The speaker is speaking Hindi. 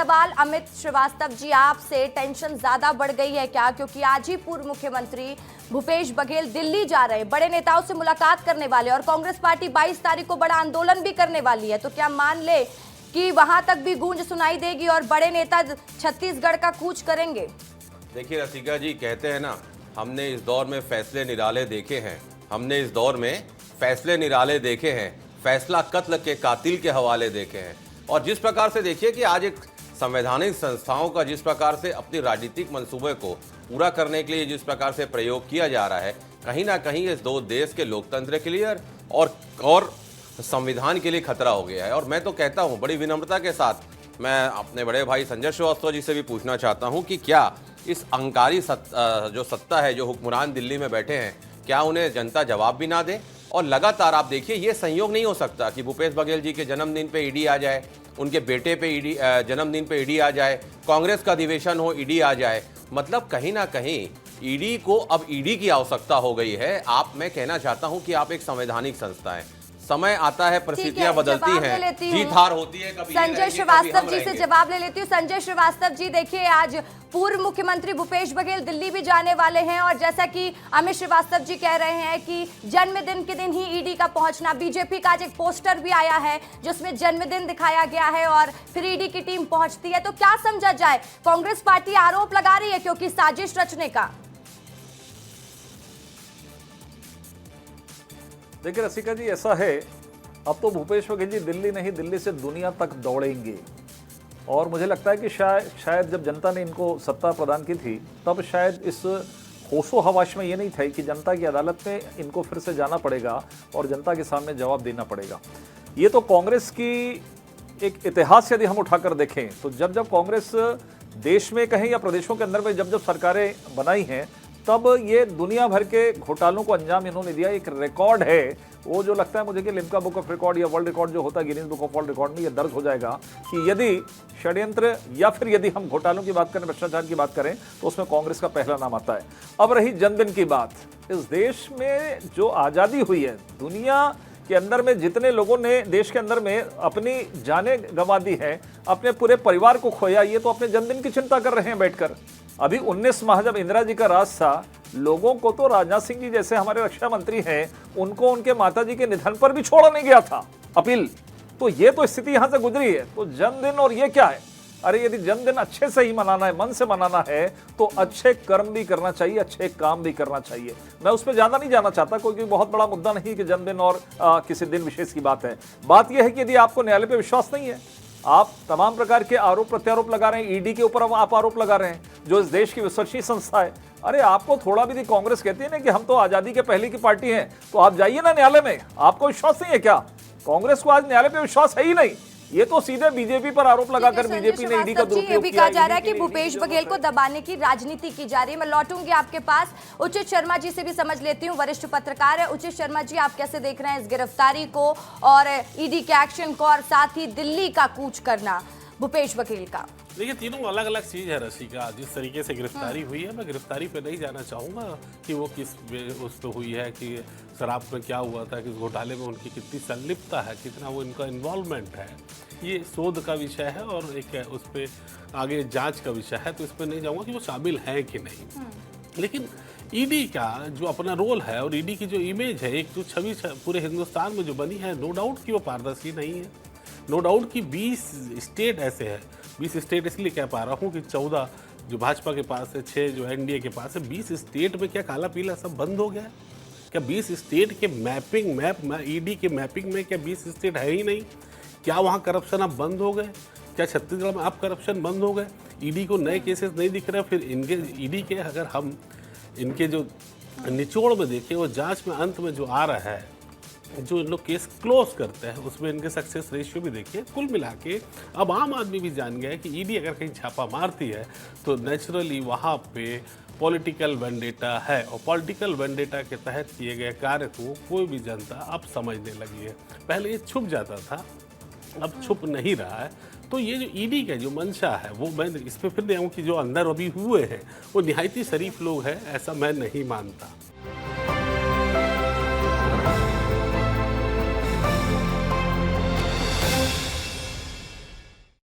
सवाल अमित श्रीवास्तव जी आपसे, टेंशन ज्यादा बढ़ गई है क्या? क्योंकि आज ही पूर्व मुख्यमंत्री भूपेश बघेल दिल्ली जा रहे हैं, बड़े नेताओं से मुलाकात करने वाले और कांग्रेस पार्टी 22 तारीख को बड़ा आंदोलन भी करने वाली है, तो क्या मान ले कि वहां तक भी गूंज सुनाई देगी और बड़े नेता छत्तीसगढ़ का कूच करेंगे? देखिए रसिका जी, कहते हैं ना, हमने इस दौर में फैसले निराले देखे हैं, हमने इस दौर में फैसले निराले देखे हैं, फैसला कत्ल के कातिल के हवाले देखे हैं। और जिस प्रकार से देखिए कि आज एक संवैधानिक संस्थाओं का जिस प्रकार से अपनी राजनीतिक मंसूबे को पूरा करने के लिए जिस प्रकार से प्रयोग किया जा रहा है, कहीं ना कहीं इस दो देश के लोकतंत्र के लिए और संविधान के लिए खतरा हो गया है। और मैं तो कहता हूं, बड़ी विनम्रता के साथ मैं अपने बड़े भाई संजय श्रीवास्तव जी से भी पूछना चाहता हूं कि क्या इस अहंकारी जो सत्ता है, जो हुक्मरान दिल्ली में बैठे हैं, क्या उन्हें जनता जवाब भी ना दे? और लगातार आप देखिए, ये संयोग नहीं हो सकता कि भूपेश बघेल जी के जन्मदिन पे ईडी आ जाए, उनके बेटे पे ईडी जन्मदिन पे ईडी आ जाए, कांग्रेस का अधिवेशन हो ईडी आ जाए। मतलब कहीं ना कहीं ईडी को अब ईडी की आवश्यकता हो गई है। मैं कहना चाहता हूं कि आप एक संवैधानिक संस्था है, समय आता है, परिस्थितियां बदलती हैं, जीत हार होती है, कभी संजय श्रीवास्तव जी से जवाब ले लेती हूँ। संजय श्रीवास्तव जी, देखिए आज पूर्व मुख्यमंत्री भूपेश बघेल दिल्ली भी जाने वाले हैं और जैसा कि अमित श्रीवास्तव जी कह रहे हैं कि जन्मदिन के दिन ही ईडी का पहुंचना, बीजेपी का आज एक पोस्टर भी आया है जिसमें जन्मदिन दिखाया गया है और फिर ईडी की टीम पहुंचती है, तो क्या समझा जाए? कांग्रेस पार्टी आरोप लगा रही है क्योंकि साजिश रचने का। देखिए रसिका जी, ऐसा है, अब तो भूपेश बघेल जी दिल्ली नहीं, दिल्ली से दुनिया तक दौड़ेंगे। और मुझे लगता है कि शायद जब जनता ने इनको सत्ता प्रदान की थी, तब शायद इस होशो हवाश में ये नहीं था कि जनता की अदालत में इनको फिर से जाना पड़ेगा और जनता के सामने जवाब देना पड़ेगा। ये तो कांग्रेस की एक इतिहास यदि हम उठाकर देखें तो जब कांग्रेस देश में कहीं या प्रदेशों के अंदर में जब सरकारें बनाई हैं, तब ये दुनिया भर के घोटालों को अंजाम इन्होंने दिया। एक रिकॉर्ड है, वो जो लगता है मुझे कि लिम्का बुक ऑफ रिकॉर्ड या वर्ल्ड रिकॉर्ड जो होता है, Guinness book of world record में ये दर्ज हो जाएगा कि यदि षड्यंत्र या फिर यदि हम घोटालों की बात करें, भ्रष्टाचार की बात करें, तो उसमें कांग्रेस का पहला नाम आता है। अब रही जन्मदिन की बात, इस देश में जो आज़ादी हुई है, दुनिया के अंदर में जितने लोगों ने देश के अंदर में अपनी जानें गंवा दी है, अपने पूरे परिवार को खोया, ये तो अपने जन्मदिन की चिंता कर रहे हैं बैठकर। अभी 19 माह जब इंदिरा जी का राज था, लोगों को तो राजनाथ सिंह जी जैसे हमारे रक्षा मंत्री हैं, उनको उनके माताजी के निधन पर भी छोड़ा नहीं गया था अपील। तो ये तो स्थिति यहां से गुजरी है। तो जन्मदिन और ये क्या है? अरे यदि जन्मदिन अच्छे से ही मनाना है, मन से मनाना है, तो अच्छे कर्म भी करना चाहिए, अच्छे काम भी करना चाहिए। मैं उस पर ज्यादा नहीं जाना चाहता, क्योंकि बहुत बड़ा मुद्दा नहीं कि जन्मदिन और किसी दिन विशेष की बात है। बात यह है कि यदि आपको न्यायालय पर विश्वास नहीं है, आप तमाम प्रकार के आरोप प्रत्यारोप लगा रहे हैं, ईडी के ऊपर आप आरोप लगा रहे हैं, जो इस देश की विश्वसनीय संस्था है। अरे आपको थोड़ा भी, कांग्रेस कहती है ना कि हम तो आजादी के पहले की पार्टी हैं, तो आप जाइए ना न्यायालय में। आपको विश्वास नहीं है क्या? कांग्रेस को आज न्यायालय पे विश्वास है ही नहीं, ये तो सीधे बीजेपी पर आरोप लगाकर बीजेपी ने ईडी का दुरुपयोग किया। कहा जा रहा है कि भूपेश बघेल को दबाने की राजनीति की जा रही है। मैं लौटूंगी आपके पास, उचित शर्मा जी से भी समझ लेती हूँ, वरिष्ठ पत्रकार है। उचित शर्मा जी, आप कैसे देख रहे हैं इस गिरफ्तारी को और ईडी के एक्शन को और साथ ही दिल्ली का कूच करना भूपेश बघेल का? देखिए, तीनों अलग अलग चीज़ है रसिका। जिस तरीके से गिरफ्तारी हुई है, मैं गिरफ्तारी पे नहीं जाना चाहूँगा कि वो किस उस पे हुई है, कि शराब में क्या हुआ था, किस घोटाले में उनकी कितनी संलिप्तता है, कितना वो इनका इन्वॉल्वमेंट है, ये शोध का विषय है और एक उस पर आगे जांच का विषय है। तो इस पर नहीं जाऊँगा कि वो शामिल हैं कि नहीं। लेकिन ईडी का जो अपना रोल है और ईडी की जो इमेज है, एक जो छवि पूरे हिंदुस्तान में जो बनी है, नो डाउट कि वो पारदर्शी नहीं है। नो डाउट कि 20 स्टेट ऐसे हैं, 20 स्टेट इसलिए कह पा रहा हूँ कि 14 जो भाजपा के पास है, 6 जो एनडीए के पास है, 20 स्टेट में क्या काला पीला सब बंद हो गया? क्या 20 स्टेट के ईडी के मैपिंग में क्या 20 स्टेट है ही नहीं? क्या वहाँ करप्शन अब बंद हो गए? क्या छत्तीसगढ़ में अब करप्शन बंद हो गए? ईडी को नए केसेस नहीं दिख रहे? फिर इनके ईडी के अगर हम इनके जो निचोड़ में देखें, वो जांच में अंत में जो आ रहा है, जो इन लोग केस क्लोज करते हैं, उसमें इनके सक्सेस रेशियो भी देखिए। कुल मिला के अब आम आदमी भी जान गया है कि ईडी अगर कहीं छापा मारती है तो नेचुरली वहाँ पे पॉलिटिकल वेंडेटा है, और पॉलिटिकल वेंडेटा के तहत किए गए कार्य को कोई भी जनता अब समझने लगी है। पहले ये छुप जाता था, अब छुप नहीं रहा है। तो ये जो ईडी का जो मंशा है, वो मैं इस पर फिर नहीं आऊँ कि जो अंदर अभी हुए हैं वो निहायती शरीफ लोग हैं, ऐसा मैं नहीं मानता।